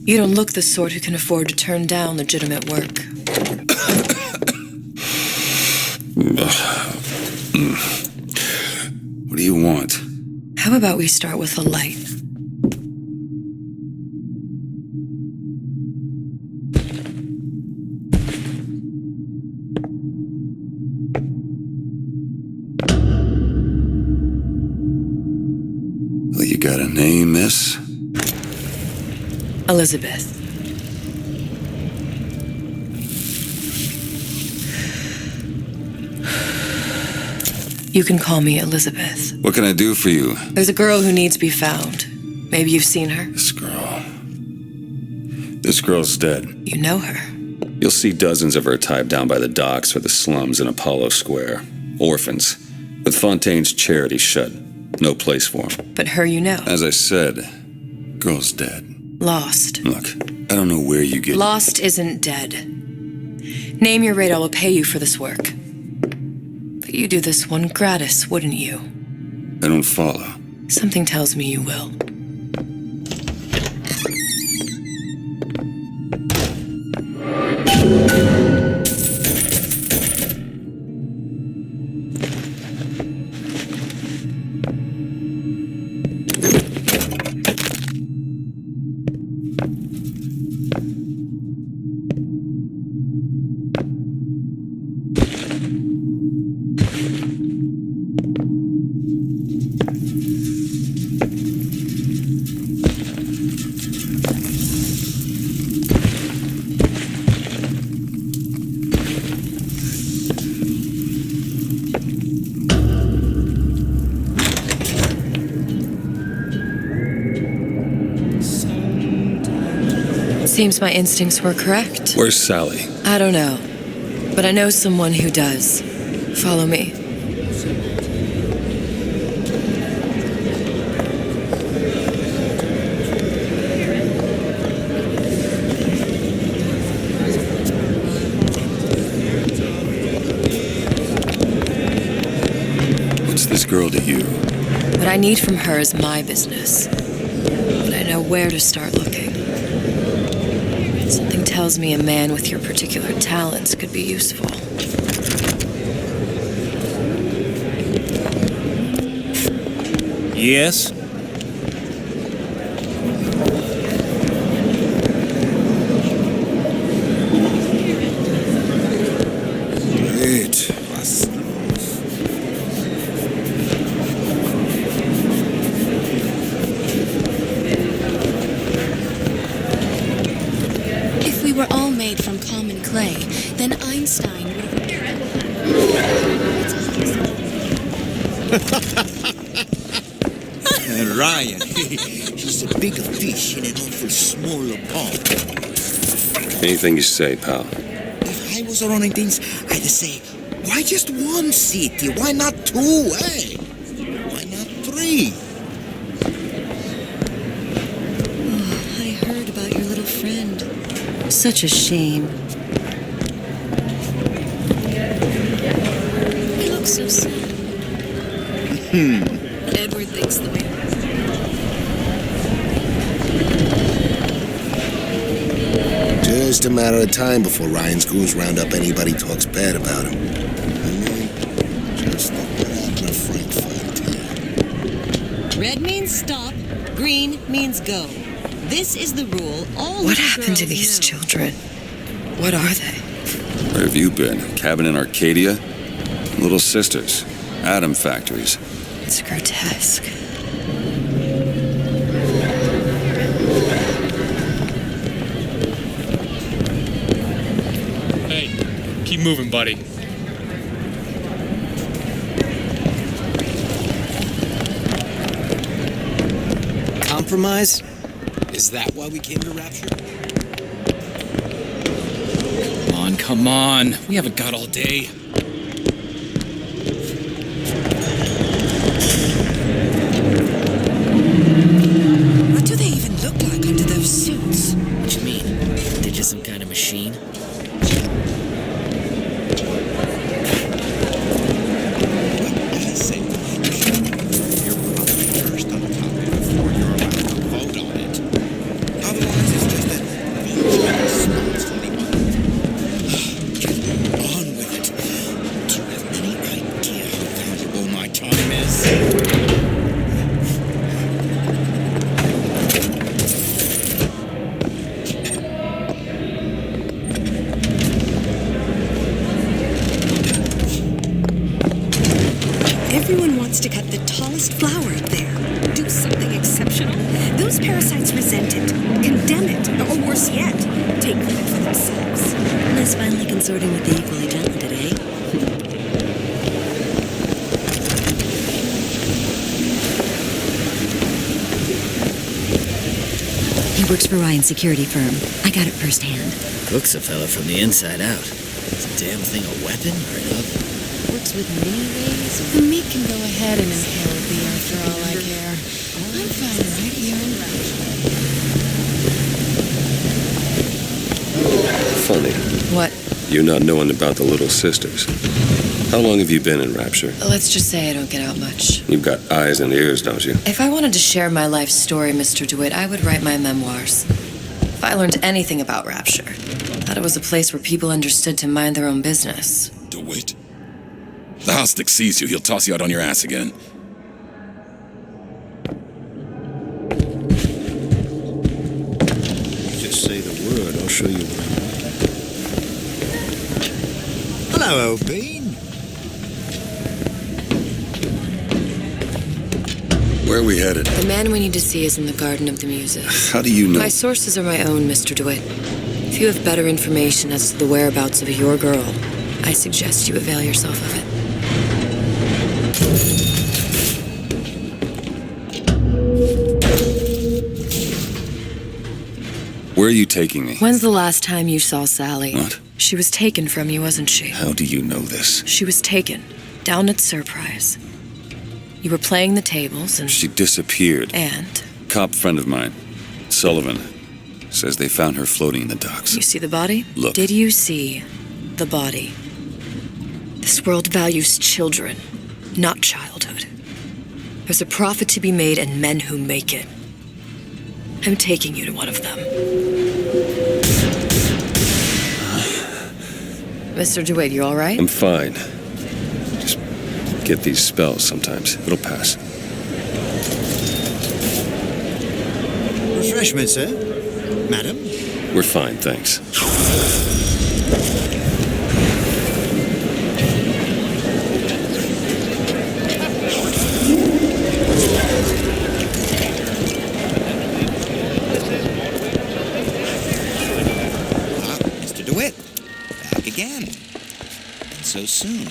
You don't look the sort who can afford to turn down legitimate work. What do you want? How about we start with a light? Well, you got a name, miss? Elizabeth. You can call me Elizabeth. What can I do for you? There's a girl who needs to be found. Maybe you've seen her. This girl's dead. You know her. You'll see dozens of her type down by the docks or the slums in Apollo Square. Orphans. With Fontaine's charity shut. No place for them. But her you know. As I said, girl's dead. Lost. Look, I don't know where you get... Lost isn't dead. Name your rate, I will pay you for this work. But you do this one gratis, wouldn't you? I don't follow. Something tells me you will. Seems my instincts were correct. Where's Sally? I don't know, but I know someone who does. Follow me. What's this girl to you? What I need from her is my business. But I know where to start looking. Something tells me a man with your particular talents could be useful. Yes? Great. If we were all made from common clay, then Einstein would have... Ryan, he's a bigger fish in an awful smaller pond. Anything you say, pal. If I was running things, I'd say, why just one city? Why not two, eh? Why not three? Oh, I heard about your little friend. Such a shame. He looks so sad. Edward thinks the way. Just a matter of time before Ryan's goons round up anybody who talks bad about him. Just like what happened to Frank Fontaine. Red means stop, green means go. This is the rule all What little happened to girls these know. children? What are they? Where have you been? Cabin in Arcadia? Little sisters. Atom factories. It's grotesque. Hey, keep moving, buddy. Compromise? Is that why we came to Rapture? Come on. We haven't got all day. What do they even look like under those suits? What you mean? They're just some kind of machine? I say, you're probably first on the topic before you're allowed to vote on it. Otherwise, it's just a chance to cut the tallest flower up there. Do something exceptional. Those parasites resent it, condemn it, or worse yet, take credit for themselves. Nice finally consorting with the equally talented, eh? He works for Ryan's security firm. I got it firsthand. Cooks a fella from the inside out. Is the damn thing a weapon or an oven? Works with mini rays. The meat can go ahead and inhale the air for all I care. I'm fine right here in Rapture. Funny. What? You not knowing about the Little Sisters. How long have you been in Rapture? Let's just say I don't get out much. You've got eyes and ears, don't you? If I wanted to share my life story, Mr. DeWitt, I would write my memoirs. If I learned anything about Rapture, I thought it was a place where people understood to mind their own business. DeWitt? The house stick sees you, he'll toss you out on your ass again. Just say the word, I'll show you what I want. Hello, old bean. Where are we headed? The man we need to see is in the Garden of the Muses. How do you know? My sources are my own, Mr. DeWitt. If you have better information as to the whereabouts of your girl, I suggest you avail yourself of it. Where are you taking me? When's the last time you saw Sally? What? She was taken from you, wasn't she? How do you know this? She was taken, down at Surprise. You were playing the tables and... She disappeared. And? Cop friend of mine, Sullivan, says they found her floating in the docks. You see the body? Look. Did you see the body? This world values children, not childhood. There's a profit to be made and men who make it. I'm taking you to one of them. Mr. DeWitt, you all right? I'm fine. Just get these spells sometimes. It'll pass. Refreshment, sir? Madam? We're fine, thanks. Mr. DeWitt, back again. And so soon.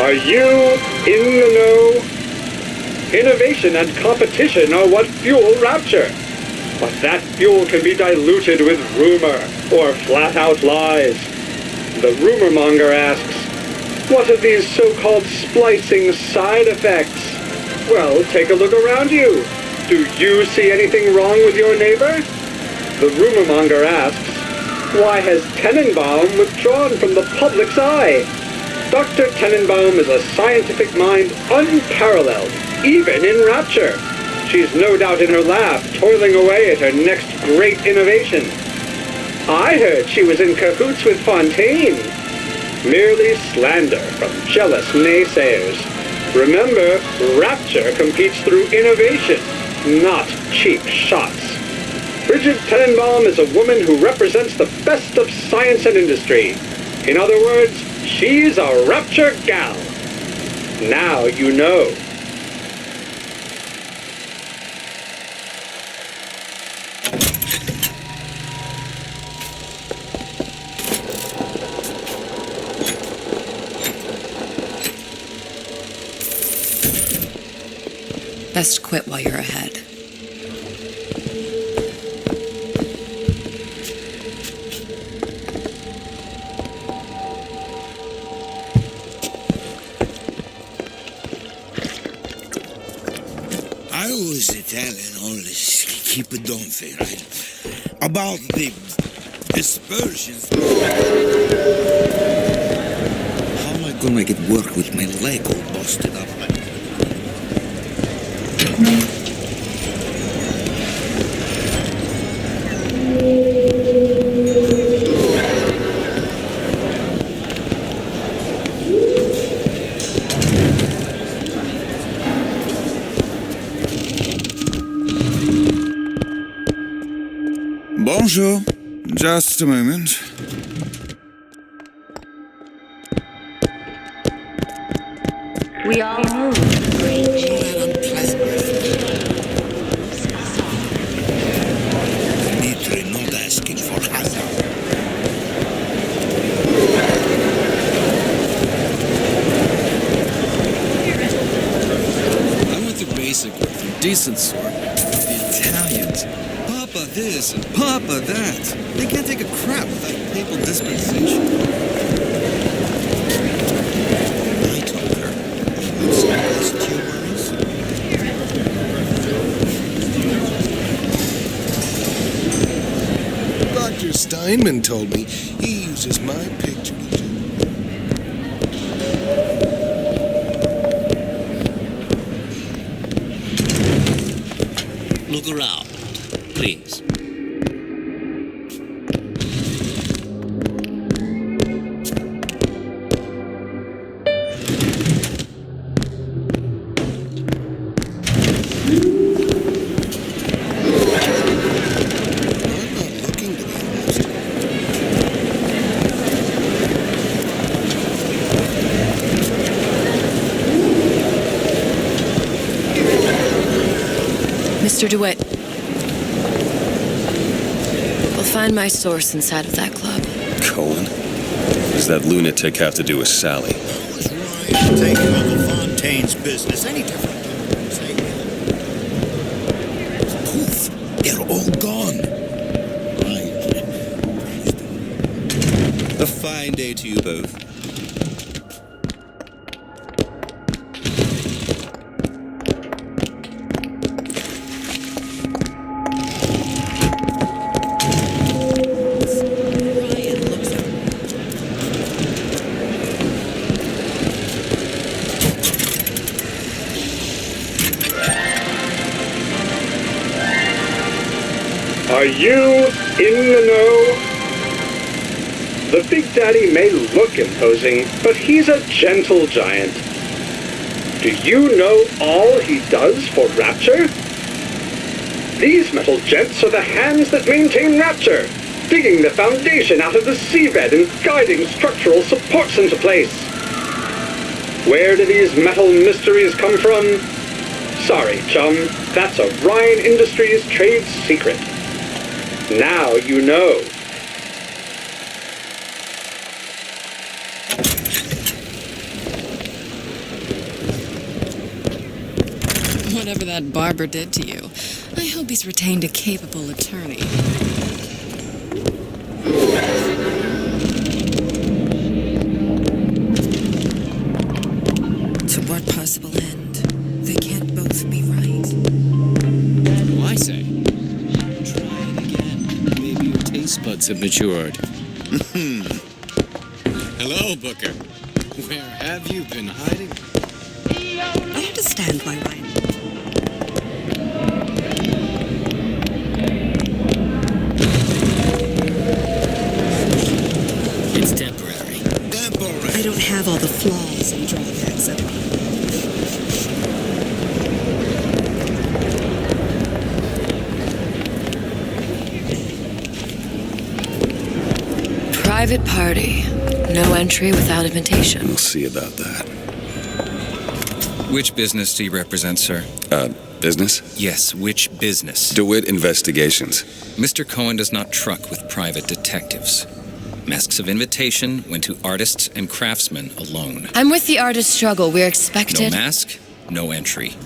Are you in the know? Innovation and competition are what fuel Rapture. But that fuel can be diluted with rumor or flat-out lies. The rumor monger asks, what are these so-called splicing side effects? Well, take a look around you. Do you see anything wrong with your neighbor? The rumor monger asks, why has Tenenbaum withdrawn from the public's eye? Dr. Tenenbaum is a scientific mind unparalleled, even in Rapture. She's no doubt in her lab, toiling away at her next great innovation. I heard she was in cahoots with Fontaine. Merely slander from jealous naysayers. Remember, Rapture competes through innovation, not cheap shots. Bridget Tenenbaum is a woman who represents the best of science and industry. In other words, she's a Rapture gal. Now you know. Best quit while you're ahead. I was Italian only keep it don't say, right? About the dispersions. How am I gonna make it work with my leg all busted up like that? Bonjour. Just a moment. We all move. Dimitri not asking for handout. I want the basic with the decent sort. The Italians. Papa this and Papa that. They can't take a crap without a papal dispensation. I told her. What's the to your worries? Dr. Steinman told me he uses my picture. Look around, please. Mr. DeWitt. We'll find my source inside of that club. Cohen? Does that lunatic have to do with Sally? Take over Fontaine's business. Any different? Say, poof, they're all gone. A fine day to you both. Are you in the know? The Big Daddy may look imposing, but he's a gentle giant. Do you know all he does for Rapture? These metal jets are the hands that maintain Rapture, digging the foundation out of the seabed and guiding structural supports into place. Where do these metal mysteries come from? Sorry, chum, that's a Ryan Industries trade secret. Now you know. Whatever that barber did to you, I hope he's retained a capable attorney. To what possible end? They can't both be right. What do I say? Try it again. Maybe your taste buds have matured. Hello, Booker. Where have you been hiding? I understand why Ryan. It's temporary. I don't have all the flaws and drawbacks of it. Private party. No entry without invitation. We'll see about that. Which business do you represent, sir? Business? Yes, which business? DeWitt Investigations. Mr. Cohen does not truck with private detectives. Masks of invitation went to artists and craftsmen alone. I'm with the artist struggle. We're expected. No mask, no entry.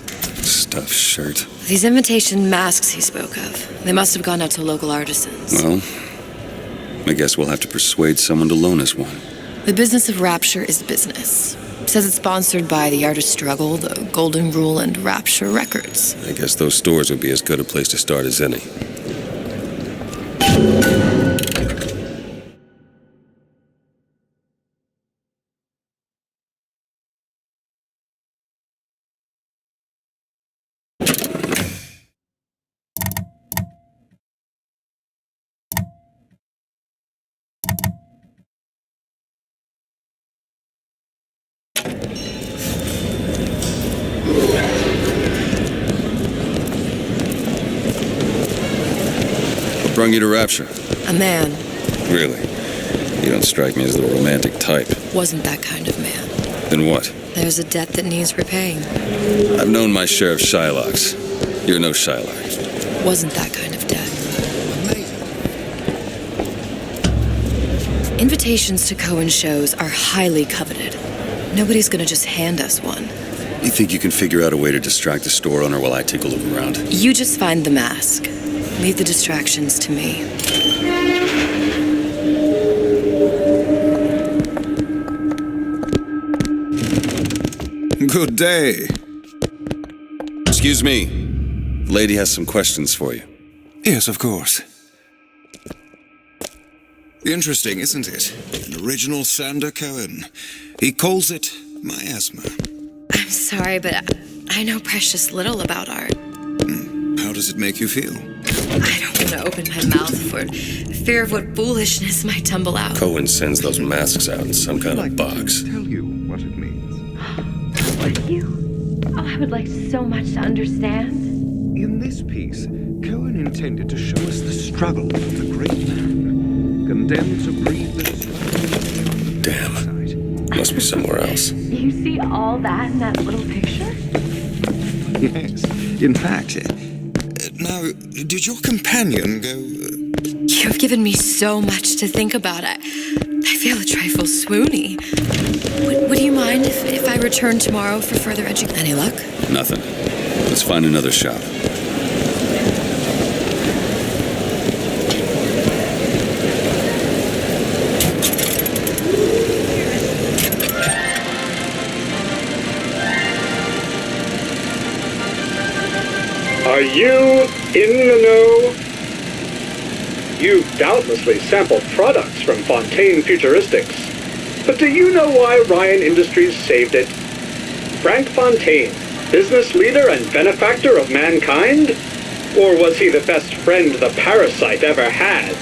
Stuffed shirt. These invitation masks he spoke of. They must have gone out to local artisans. Well, I guess we'll have to persuade someone to loan us one. The business of Rapture is business. Says it's sponsored by the Artist Struggle, the Golden Rule, and Rapture Records. I guess those stores would be as good a place to start as any. brung you to Rapture? A man. Really? You don't strike me as the romantic type. Wasn't that kind of man. Then what? There's a debt that needs repaying. I've known my share of Shylocks. You're no Shylock. Wasn't that kind of debt. Invitations to Cohen shows are highly coveted. Nobody's gonna just hand us one. You think you can figure out a way to distract the store owner while I take a look around? You just find the mask. Leave the distractions to me. Good day. Excuse me. The lady has some questions for you. Yes, of course. Interesting, isn't it? An original Sander Cohen. He calls it miasma. I'm sorry, but I know precious little about art. How does it make you feel? I don't want to open my mouth for fear of what foolishness might tumble out. Cohen sends those masks out in some kind of box. Tell you what it means. Would you? Oh, I would like so much to understand. In this piece, Cohen intended to show us the struggle of the great man, condemned to breathe the destruction. Damn. Must be somewhere else. You see all that in that little picture? Yes. In fact, now, did your companion go... You've given me so much to think about. I feel a trifle swoony. Would you mind if I return tomorrow for further education? Any luck? Nothing. Let's find another shop. Are you in the know? You've doubtlessly sampled products from Fontaine Futuristics. But do you know why Ryan Industries saved it? Frank Fontaine, business leader and benefactor of mankind? Or was he the best friend the parasite ever had?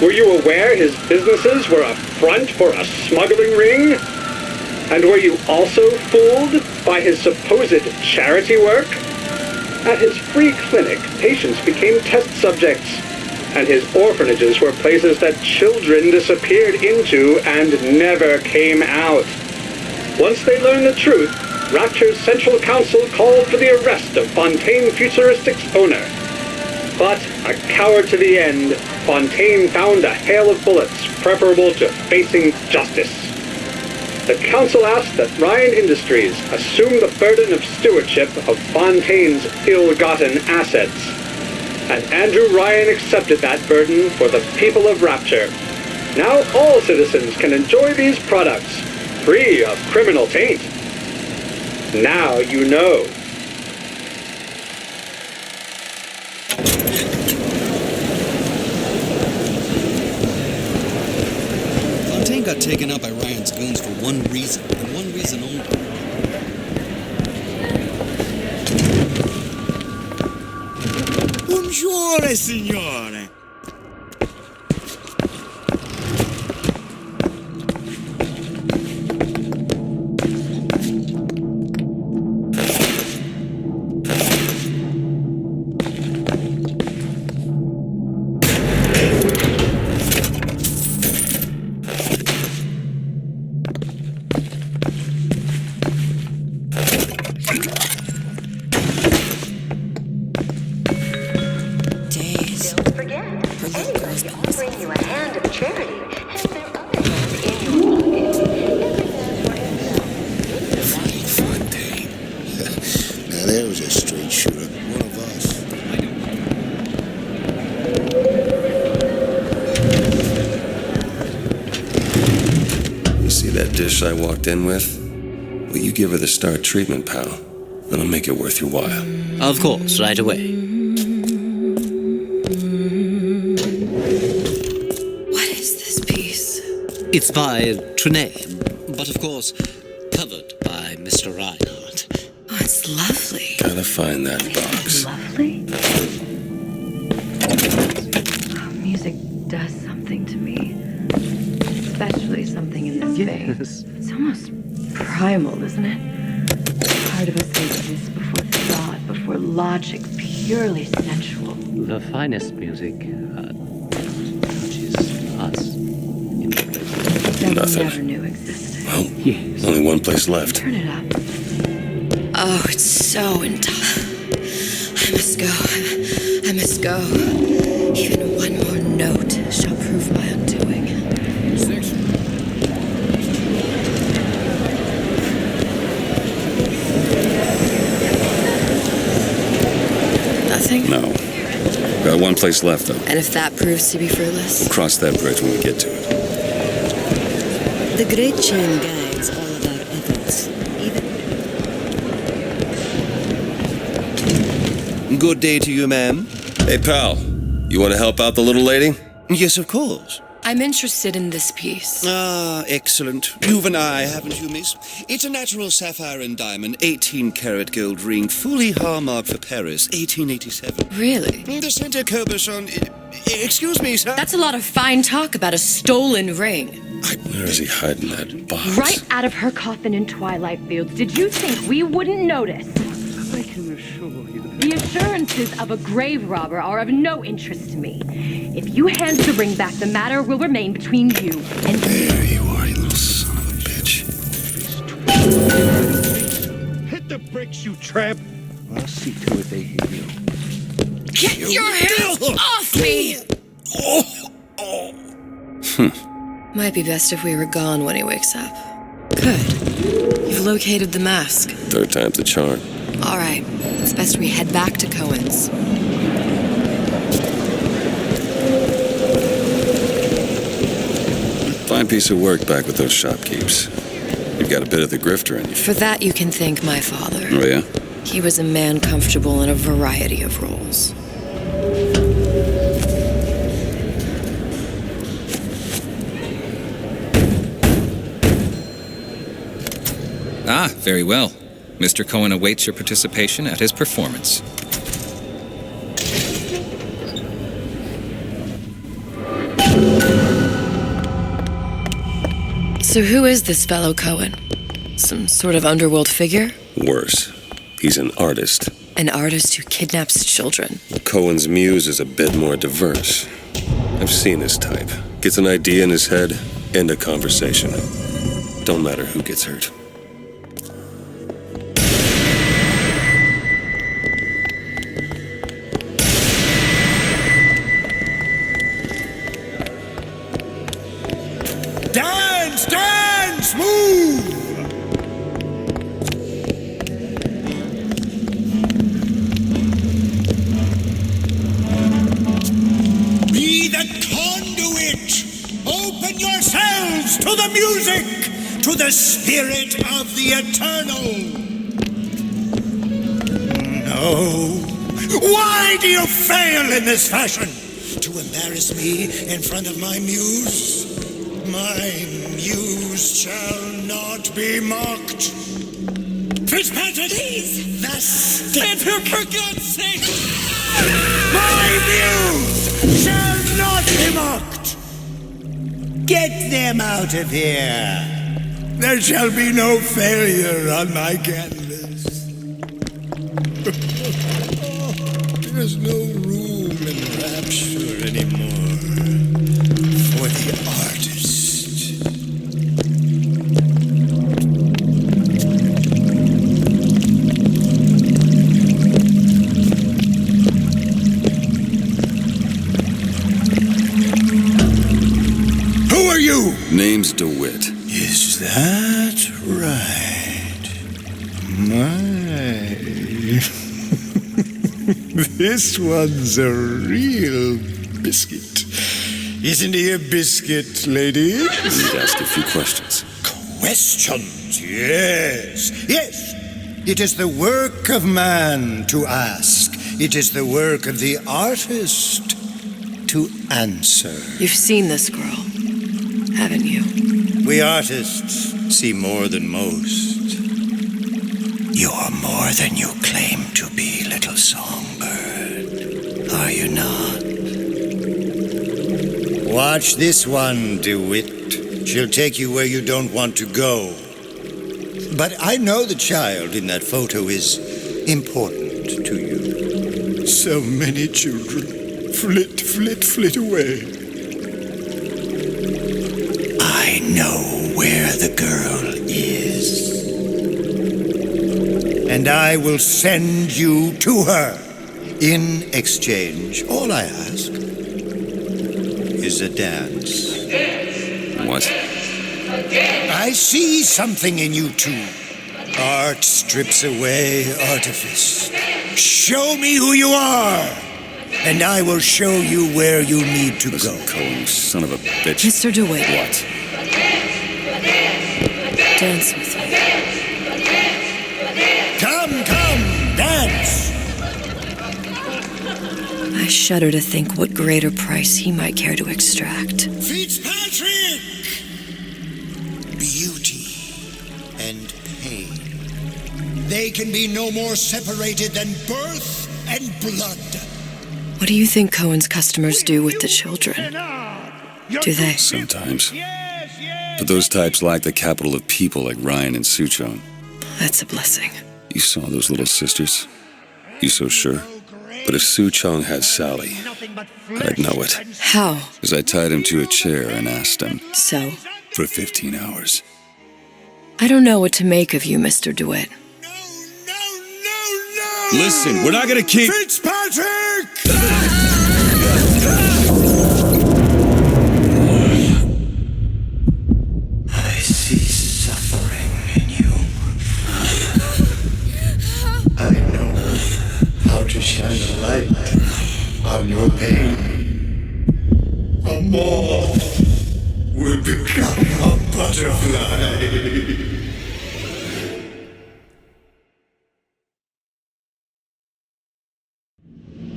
Were you aware his businesses were a front for a smuggling ring? And were you also fooled by his supposed charity work? At his free clinic, patients became test subjects, and his orphanages were places that children disappeared into and never came out. Once they learned the truth, Rapture's Central Council called for the arrest of Fontaine Futuristics' owner. But, a coward to the end, Fontaine found a hail of bullets preferable to facing justice. The council asked that Ryan Industries assume the burden of stewardship of Fontaine's ill-gotten assets. And Andrew Ryan accepted that burden for the people of Rapture. Now all citizens can enjoy these products, free of criminal taint. Now you know. Fontaine got taken out by Ryan's goons for one reason, and one reason only. Buongiorno, signore. I walked in with? Will you give her the star treatment, pal? That'll make it worth your while. Of course, right away. What is this piece? It's by Trenet, but of course, covered by Mr. Reinhardt. Oh, it's lovely. Gotta find that box. Lovely? Oh, music does something to me. Especially something in this space. It's almost primal, isn't it? Part of us exists before thought, before logic, purely sensual. The finest music Devil Nothing. never knew existed. Well, only one place left. Turn it up. Oh, it's so intolerable. I must go. I must go. Even one more note shall prove my undoing. 6. Nothing? No. Got one place left, though. And if that proves to be fruitless? We'll cross that bridge when we get to it. The Great Chain guides all of our efforts. Good day to you, ma'am. Hey, pal. You want to help out the little lady? Yes, of course. I'm interested in this piece. Ah, excellent. You've an eye, haven't you, miss? It's a natural sapphire and diamond, 18-karat gold ring, fully hallmarked for Paris, 1887. Really? The center Coberson... Excuse me, sir? That's a lot of fine talk about a stolen ring. Where is he hiding that box? Right out of her coffin in Twilight Fields. Did you think we wouldn't notice? I can assure you that... The assurances of a grave robber are of no interest to me. If you hand the ring back, the matter will remain between you and me. There you are, you little son of a bitch. Hit the bricks, you tramp! I'll see to it they hear you. Get your hands off me! Might be best if we were gone when he wakes up. Good. You've located the mask. Third time's the charm. All right. It's best we head back to Cohen's. Fine piece of work back with those shopkeepers. You've got a bit of the grifter in you. For that, you can thank my father. Oh, yeah? He was a man comfortable in a variety of roles. Ah, very well. Mr. Cohen awaits your participation at his performance. So who is this fellow Cohen? Some sort of underworld figure? Worse. He's an artist. An artist who kidnaps children. Cohen's muse is a bit more diverse. I've seen his type. Gets an idea in his head, end a conversation. Don't matter who gets hurt. Dance, dance, move! Be the conduit! Open yourselves to the music, to the spirit of the eternal! No. Why do you fail in this fashion? To embarrass me in front of my muse? My muse shall not be mocked. Fitzpatrick! Please! The stick! For God's sake! My muse shall not be mocked! Get them out of here! There shall be no failure on my canvas. There's no room in rapture anymore for the artist. Who are you? Name's DeWitt. Is that right? My. This one's a real biscuit. Isn't he a biscuit, lady? Need to ask a few questions. Questions, yes. Yes. It is the work of man to ask. It is the work of the artist to answer. You've seen this girl, haven't you? We artists see more than most. You're more than you claim to be, little songbird. Are you not? Watch this one, DeWitt. She'll take you where you don't want to go. But I know the child in that photo is important to you. So many children flit, flit, flit away. I know where the girl is. And I will send you to her. In exchange, all I ask is a dance. What? I see something in you two. Art strips away artifice. Show me who you are, and I will show you where you need to go. Cohen, you son of a bitch. Mr. DeWitt. What? Dance with me. Come, dance! I shudder to think what greater price he might care to extract. Fitzpatrick! Beauty and pain. They can be no more separated than birth and blood. What do you think Cohen's customers do with the children? Do they? Sometimes. But those types lack the capital of people like Ryan and Suchong. That's a blessing. You saw those little sisters? You so sure? But if Suchong had Sally, I'd know it. How? Because I tied him to a chair and asked him. So? For 15 hours. I don't know what to make of you, Mr. DeWitt. Listen, we're not gonna keep... Fitzpatrick! I see suffering in you. I know how to shine a light on your pain.